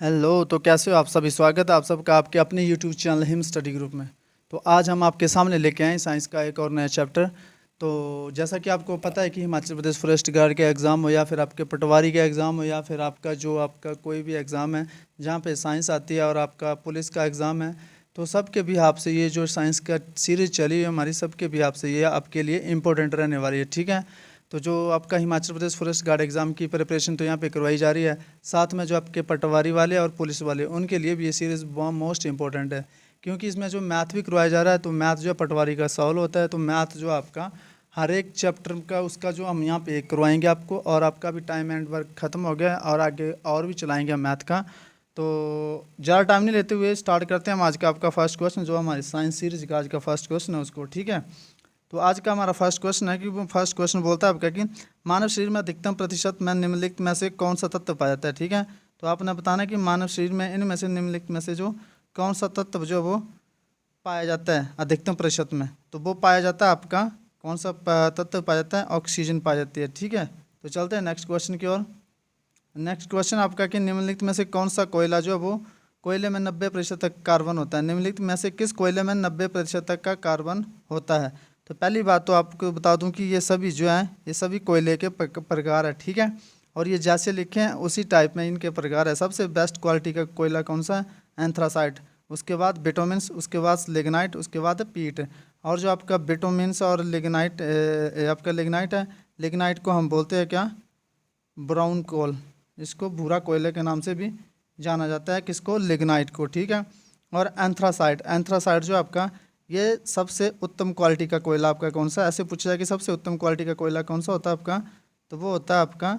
Hello. तो कैसे हो आप सभी? स्वागत है आप सबका आपके अपने YouTube channel him study group में। तो आज हम आपके सामने लेके आए साइंस का एक और नया चैप्टर। तो जैसा कि आपको पता है कि हिमाचल प्रदेश फॉरेस्ट गार्ड के एग्ज़ाम हो या फिर आपके पटवारी का एग्ज़ाम हो या फिर आपका कोई भी एग्ज़ाम है जहाँ पे साइंस आती है और आपका पुलिस का एग्ज़ाम है, तो सबके भी आपसे ये जो साइंस का सीरीज़ चली है हमारी, सबके भी आपसे ये आपके लिए इम्पोर्टेंट रहने वाली है। ठीक है। तो जो आपका Himachal Pradesh forest guard exam की प्रिपरेशन तो यहाँ पे करवाई जा रही है, साथ में जो आपके पटवारी वाले और पुलिस वाले उनके लिए भी ये सीरीज़ मोस्ट इंपॉर्टेंट है, क्योंकि इसमें जो मैथ भी करवाया जा रहा है। तो मैथ जो है पटवारी का सॉल्व होता है, तो मैथ जो आपका हर एक चैप्टर का उसका जो हम यहाँ पे करवाएंगे आपको, और आपका भी टाइम एंड वर्क ख़त्म हो गया और आगे और भी चलाएंगे हम मैथ का। तो ज़्यादा टाइम नहीं लेते हुए स्टार्ट करते हैं हम आज का आपका फर्स्ट क्वेश्चन, जो हमारी साइंस सीरीज का आज का फर्स्ट क्वेश्चन है उसको। ठीक है। तो आज का हमारा फर्स्ट क्वेश्चन है कि वो फर्स्ट क्वेश्चन बोलता है आपका कि मानव शरीर में अधिकतम प्रतिशत में निम्नलिखित में से कौन सा तत्व पाया जाता है। ठीक है। तो आपने बताना है कि मानव शरीर में इनमें से निम्नलिखित में से जो कौन सा तत्व जो वो पाया जाता है अधिकतम प्रतिशत में, तो वो पाया जाता है आपका कौन सा तत्व पाया जाता है? ऑक्सीजन पाई जाती है। ठीक है। तो चलते हैं नेक्स्ट क्वेश्चन की ओर। नेक्स्ट क्वेश्चन आपका कि निम्नलिखित में से कौन सा कोयला जो है वो कोयले में 90% तक कार्बन होता है। निम्नलिखित में से किस कोयले में 90% तक का कार्बन होता है? तो पहली बात तो आपको बता दूं कि ये सभी जो हैं ये सभी कोयले के प्रकार है। ठीक है। और ये जैसे लिखे हैं उसी टाइप में इनके प्रकार है। सबसे बेस्ट क्वालिटी का कोयला कौन सा है? एंथ्रासाइट, उसके बाद बिटुमिन्स, उसके बाद लिग्नाइट, उसके बाद पीट। और जो आपका बिटुमिन्स और लिग्नाइट आपका लिग्नाइट है, लिग्नाइट को हम बोलते हैं क्या? ब्राउन कोल। इसको भूरा कोयले के नाम से भी जाना जाता है। किसको? लिग्नाइट को। ठीक है। और एंथ्रासाइट, एंथ्रासाइट जो आपका ये सबसे उत्तम क्वालिटी का कोयला आपका कौन सा? ऐसे पूछा जाए कि सबसे उत्तम क्वालिटी का कोयला कौन सा होता है आपका, तो वो होता है आपका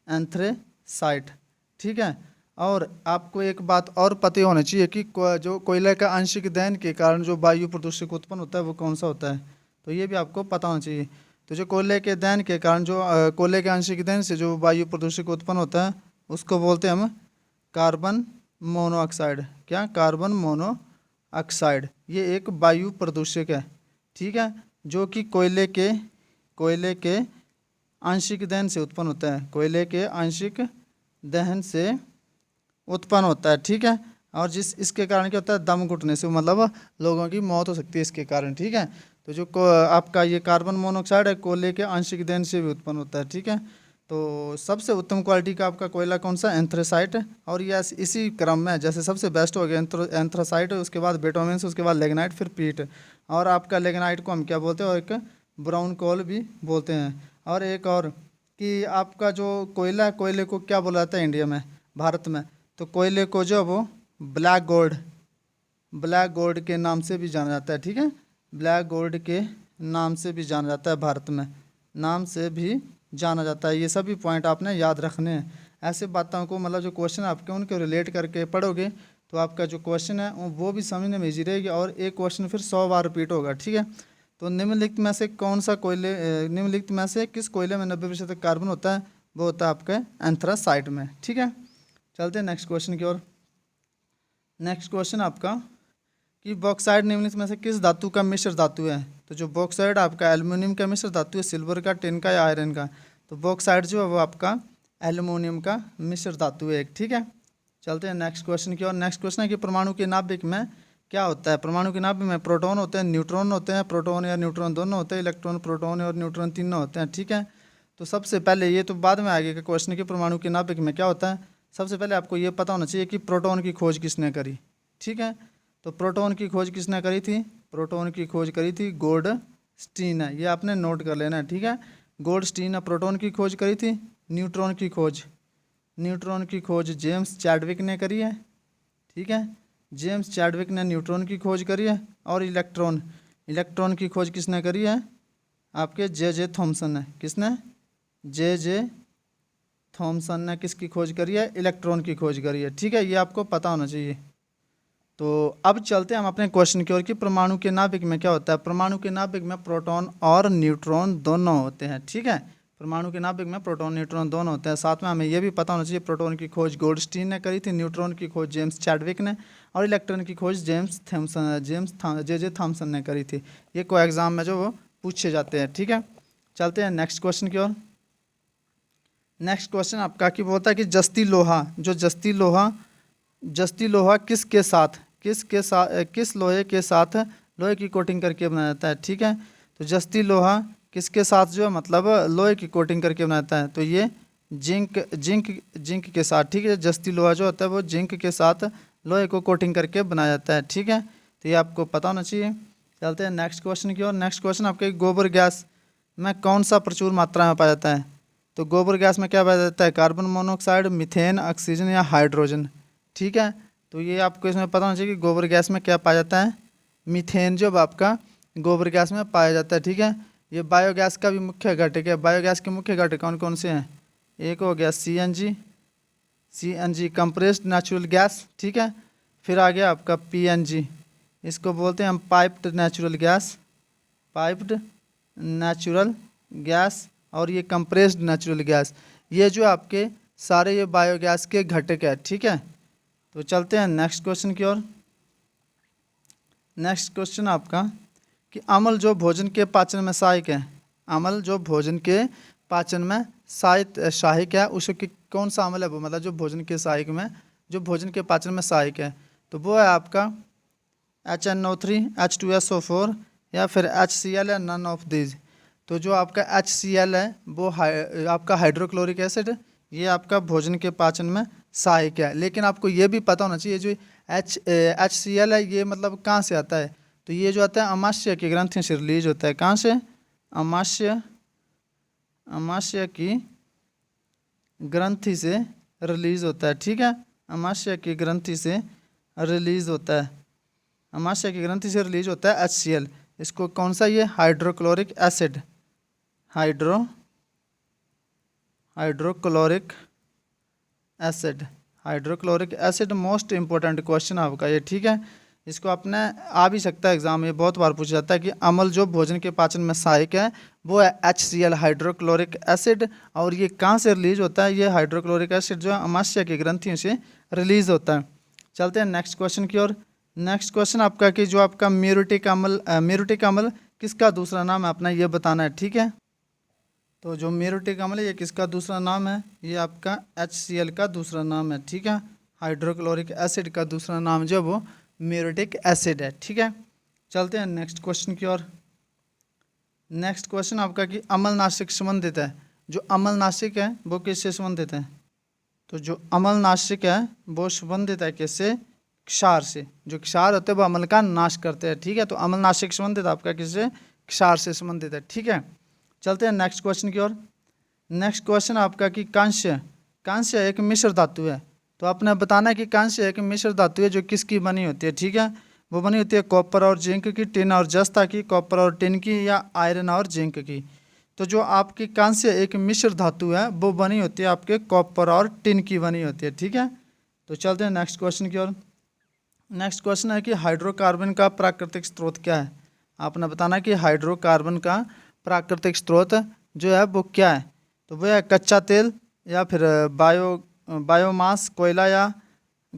एंथ्रेसाइट। ठीक है। और आपको एक बात और पता होना चाहिए कि जो कोयले का आंशिक दहन के कारण जो वायु प्रदूषण उत्पन्न होता है वो कौन सा होता है, तो ये भी आपको पता होना चाहिए। तो जो कोयले के दहन के कारण जो कोयले के आंशिक दहन से जो वायु प्रदूषण उत्पन्न होता है उसको बोलते हैं हम कार्बन मोनोऑक्साइड। क्या? Carbon monoxide. ये एक वायु प्रदूषक है। ठीक है। जो कि कोयले के आंशिक दहन से उत्पन्न होता है। कोयले के आंशिक दहन से उत्पन्न होता है। ठीक है। और इसके कारण क्या होता है? दम घुटने से मतलब लोगों की मौत हो सकती है इसके कारण। ठीक है। तो जो आपका ये कार्बन मोनोऑक्साइड है कोयले के आंशिक दहन से भी उत्पन्न होता है। ठीक है। तो सबसे उत्तम क्वालिटी का आपका कोयला कौन सा? एंथ्रेसाइट। और ये इसी क्रम में जैसे सबसे बेस्ट हो गया एंथ्रासाइट, उसके बाद बिटुमिन्स, उसके बाद लिग्नाइट, फिर पीट। और आपका लिग्नाइट को हम क्या बोलते हैं? और एक ब्राउन कोल भी बोलते हैं। और एक और कि आपका जो कोयला है, कोयले को क्या बोला जाता है इंडिया में, भारत में? तो कोयले को जो वो ब्लैक गोल्ड, ब्लैक गोल्ड के नाम से भी जाना जाता है। ठीक है। ब्लैक गोल्ड के नाम से भी जाना जाता है, भारत में नाम से भी जाना जाता है। ये सभी पॉइंट आपने याद रखने हैं। ऐसे बातों को मतलब जो क्वेश्चन आपके उनके रिलेट करके पढ़ोगे तो आपका जो क्वेश्चन है वो भी समझने में ईजी रहेगी, और एक क्वेश्चन फिर 100 बार रिपीट होगा। ठीक है। तो निम्नलिखित में से कौन सा निम्नलिखित में से किस कोयले में 90% कार्बन होता है? वो होता है आपके एंथ्रासाइट में। ठीक है। चलते हैं नेक्स्ट क्वेश्चन की ओर। नेक्स्ट क्वेश्चन आपका कि बॉक्साइड निम्नलिखित में से किस धातु का मिश्र धातु है? तो जो बॉक्साइड आपका एल्युमिनियम का मिश्र धातु है, सिल्वर का, टिन का या आयरन का? तो बॉक्साइड जो है वो आपका एल्युमिनियम का मिश्र धातु है एक। ठीक है। चलते हैं नेक्स्ट क्वेश्चन की ओर। नेक्स्ट क्वेश्चन है कि परमाणु के नाभिक में क्या होता है? परमाणु के नाभिक में प्रोटॉन होते हैं, न्यूट्रॉन होते हैं, प्रोटॉन या न्यूट्रॉन दोनों होते हैं, इलेक्ट्रॉन, प्रोटॉन और न्यूट्रॉन तीनों होते हैं। ठीक है। तो सबसे पहले ये तो बाद में आगे का क्वेश्चन कि परमाणु के नाभिक में क्या होता है। सबसे पहले आपको ये पता होना चाहिए कि प्रोटॉन की खोज किसने करी। ठीक है। तो प्रोटॉन की खोज किसने करी थी? प्रोटॉन की खोज करी थी गोल्डस्टीन है। ये आपने नोट कर लेना है। ठीक है। गोल्डस्टीन ने प्रोटॉन की खोज करी थी। न्यूट्रॉन की खोज जेम्स चैडविक ने करी है। ठीक है। जेम्स चैडविक ने न्यूट्रॉन की खोज करी है। और इलेक्ट्रॉन की खोज किसने करी है? आपके जे थॉमसन ने। किसने? जे थॉमसन ने किसकी खोज करी है? इलेक्ट्रॉन की खोज करी है। ठीक है। ये आपको पता होना चाहिए। तो अब चलते हैं हम अपने क्वेश्चन की ओर कि परमाणु के नाभिक में क्या होता है। परमाणु के नाभिक में प्रोटॉन और न्यूट्रॉन दोनों होते हैं। ठीक है। परमाणु के नाभिक में प्रोटॉन न्यूट्रॉन दोनों होते हैं। साथ में हमें यह भी पता होना चाहिए प्रोटॉन की खोज गोल्डस्टीन ने करी थी, न्यूट्रॉन की खोज जेम्स चैडविक ने, और इलेक्ट्रॉन की खोज जे थॉमसन ने करी थी। ये कोई एग्जाम में जो वो पूछे जाते हैं। ठीक है। चलते हैं नेक्स्ट क्वेश्चन की ओर। नेक्स्ट क्वेश्चन आपका कि बोलता है कि जस्ती लोहा जस्ती लोहा किस लोहे के साथ लोहे की कोटिंग करके बनाया जाता है, ठीक है। तो जस्ती लोहा किसके साथ जो है मतलब लोहे की कोटिंग करके बनाया जाता है, तो ये जिंक के साथ, ठीक है। जस्ती लोहा जो होता है वो जिंक के साथ लोहे को कोटिंग करके बनाया जाता है, ठीक है। तो ये आपको पता होना चाहिए। चलते हैं नेक्स्ट क्वेश्चन की ओर। नेक्स्ट क्वेश्चन आपके गोबर गैस में कौन सा प्रचुर मात्रा में पाया जाता है। तो गोबर गैस में क्या पाया जाता है, कार्बन मोनोऑक्साइड, मीथेन, ऑक्सीजन या हाइड्रोजन, ठीक है। तो ये आपको इसमें पता होना चाहिए कि गोबर गैस में क्या पाया जाता है, मीथेन जो आपका गोबर गैस में पाया जाता है, ठीक है। ये बायोगैस का भी मुख्य घटक है। बायोगैस के मुख्य घटक कौन कौन से हैं, एक हो गया सीएनजी कंप्रेस्ड नेचुरल गैस, ठीक है। फिर आ गया आपका पीएनजी, इसको बोलते हैं हम पाइप्ड नेचुरल गैस, और ये कंप्रेस्ड नेचुरल गैस। ये जो आपके सारे ये बायोगैस के घटक है, ठीक है। तो चलते हैं नेक्स्ट क्वेश्चन की ओर। नेक्स्ट क्वेश्चन आपका कि अम्ल जो भोजन के पाचन में सहायक है, अम्ल जो भोजन के पाचन में सहायक है, उसके कौन सा अम्ल है वो, मतलब जो भोजन के सहायक में, जो भोजन के पाचन में सहायक है, तो वो है आपका HNO3, H2SO4 या फिर HCl है, नन ऑफ दीज। तो जो आपका HCl है वो आपका हाइड्रोक्लोरिक एसिड, ये आपका भोजन के पाचन में सहायक है। लेकिन आपको ये भी पता होना चाहिए जो HCl है ये मतलब कहाँ से आता है, तो ये जो आता है अमाशय की ग्रंथि से रिलीज होता है। कहाँ से, अमाशय की ग्रंथि से रिलीज होता है, ठीक है। अमाशय की ग्रंथि से रिलीज होता है, अमाशय की ग्रंथि से रिलीज होता है HCl। इसको कौन सा, ये hydrochloric acid, hydrochloric acid most important question आपका ये, ठीक है। इसको अपने आ भी सकता है एग्जाम में, बहुत बार पूछा जाता है कि अम्ल जो भोजन के पाचन में सहायक है वो है HCl हाइड्रोक्लोरिक एसिड, और ये कहाँ से रिलीज होता है, ये हाइड्रोक्लोरिक एसिड जो है अमाशय की ग्रंथियों से रिलीज होता है। चलते हैं नेक्स्ट क्वेश्चन की ओर। नेक्स्ट क्वेश्चन आपका कि जो आपका म्यूरिटिक अम्ल किसका दूसरा नाम है, अपना ये बताना है, ठीक है। तो जो म्यूरिटिक अम्ल है ये किसका दूसरा नाम है, ये आपका HCl का दूसरा नाम है, ठीक है। हाइड्रोक्लोरिक एसिड का दूसरा नाम जो वो म्यूरिटिक एसिड है, ठीक है। चलते हैं नेक्स्ट क्वेश्चन की ओर। नेक्स्ट क्वेश्चन आपका कि अम्लनाशक संबंधित है, जो अम्लनाशक है वो किससे संबंधित है, तो जो अम्लनाशक है वो संबंधित है किससे, क्षार से। जो क्षार होते हैं वो अम्ल का नाश करते हैं, ठीक है। तो अम्लनाशक संबंधित आपका किससे, क्षार से संबंधित है, ठीक है। चलते हैं नेक्स्ट क्वेश्चन की ओर। नेक्स्ट क्वेश्चन आपका कि कांस्य एक मिश्र धातु है, तो आपने बताना है कि कांस्य एक मिश्र धातु है जो किसकी बनी होती है, ठीक है। वो बनी होती है कॉपर और जिंक की, टिन और जस्ता की, कॉपर और टिन की, या आयरन और जिंक की। तो जो आपकी कांस्य एक मिश्र धातु है वो बनी होती है आपके कॉपर और टिन की बनी होती है, ठीक है। तो चलते हैं नेक्स्ट क्वेश्चन की ओर। नेक्स्ट क्वेश्चन है कि हाइड्रोकार्बन का प्राकृतिक स्रोत क्या है। आपने बताना है कि हाइड्रोकार्बन का प्राकृतिक स्रोत जो है वो क्या है, तो वो है कच्चा तेल या फिर बायोमास, कोयला या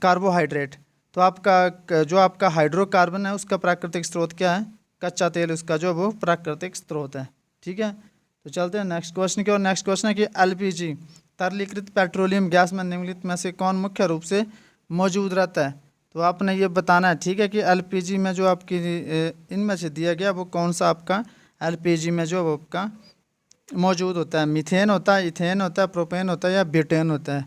कार्बोहाइड्रेट। तो आपका जो आपका हाइड्रोकार्बन है उसका प्राकृतिक स्रोत क्या है, कच्चा तेल उसका जो वो प्राकृतिक स्रोत है, ठीक है। तो चलते हैं नेक्स्ट क्वेश्चन की ओर। नेक्स्ट क्वेश्चन है कि LPG तरलीकृत पेट्रोलियम गैस में निम्नलिखित में से कौन मुख्य रूप से मौजूद रहता है, तो आपने ये बताना है, ठीक है, कि LPG में जो आपकी इनमें से दिया गया वो कौन सा आपका LPG में जो आपका मौजूद होता है, मीथेन होता है, इथेन होता है, प्रोपेन होता है या ब्यूटेन होता है।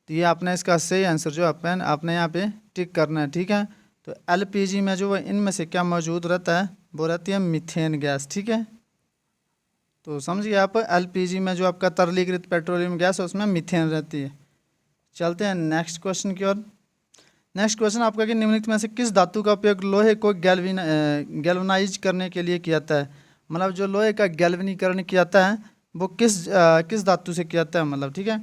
तो ये आपने इसका सही आंसर जो आपने यहाँ पे टिक करना है, ठीक है। तो LPG में जो इनमें से क्या मौजूद रहता है, वो रहती है मीथेन गैस, ठीक है। तो समझिए आप, LPG में जो आपका तरलीकृत पेट्रोलियम गैस है उसमें मीथेन रहती है। चलते हैं नेक्स्ट क्वेश्चन की ओर। नेक्स्ट क्वेश्चन आपका कि निम्नलिखित में से किस धातु का उपयोग लोहे को गैल्वेनाइज करने के लिए किया जाता है, मतलब जो लोहे का गैल्वेनीकरण किया जाता है वो किस धातु से किया जाता है, मतलब, ठीक है,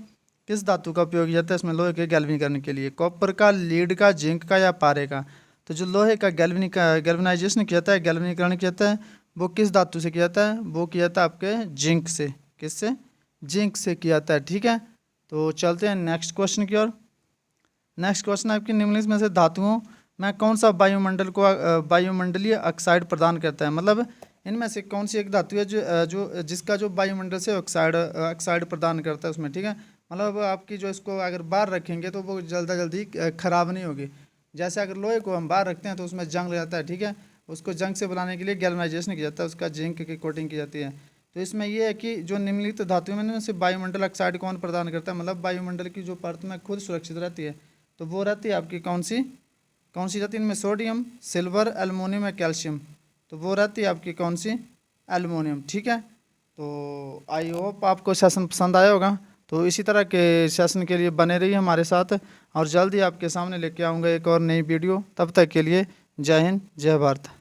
किस धातु का उपयोग किया जाता है इसमें लोहे के गैल्वेनीकरण के लिए, कॉपर का, लीड का, जिंक का या पारे का। तो जो लोहे का गैल्वेनाइजेशन किया जाता है, गैल्वेनीकरण किया जाता है, वो किस धातु से किया जाता है, वो किया जाता है आपके जिंक से। किससे, जिंक से किया जाता है, ठीक है। तो चलते हैं नेक्स्ट क्वेश्चन की ओर। नेक्स्ट क्वेश्चन आपकी निम्नलिखित में से धातुओं में कौन सा वायुमंडलीय ऑक्साइड प्रदान करता है, मतलब इनमें से कौन सी एक धातु है जो जिसका जो वायुमंडल से ऑक्साइड प्रदान करता है उसमें, ठीक है। मतलब आपकी जो इसको अगर बाहर रखेंगे तो वो जल्दी ख़राब नहीं होगी। जैसे अगर लोहे को हम बाहर रखते हैं तो उसमें जंग लग जाता है, ठीक है, उसको जंग से बनाने के लिए गैल्वनाइजेशन किया जाता है, उसका जिंक की कोटिंग की जाती है। तो इसमें ये है कि जो निम्नलिखित धातु में इनमें से वायुमंडल ऑक्साइड कौन प्रदान करता है, मतलब वायुमंडल की जो परत में खुद सुरक्षित रहती है, तो वो रहती है आपकी कौन सी रहती है इनमें, सोडियम, सिल्वर, एल्युमिनियम या कैल्शियम, तो वो रहती है आपकी कौन सी, एल्युमिनियम, ठीक है। तो आई होप आपको सेशन पसंद आया होगा। तो इसी तरह के सेशन के लिए बने रहिए हमारे साथ, और जल्द ही आपके सामने लेके आऊँगा एक और नई वीडियो। तब तक के लिए जय हिंद, जय भारत।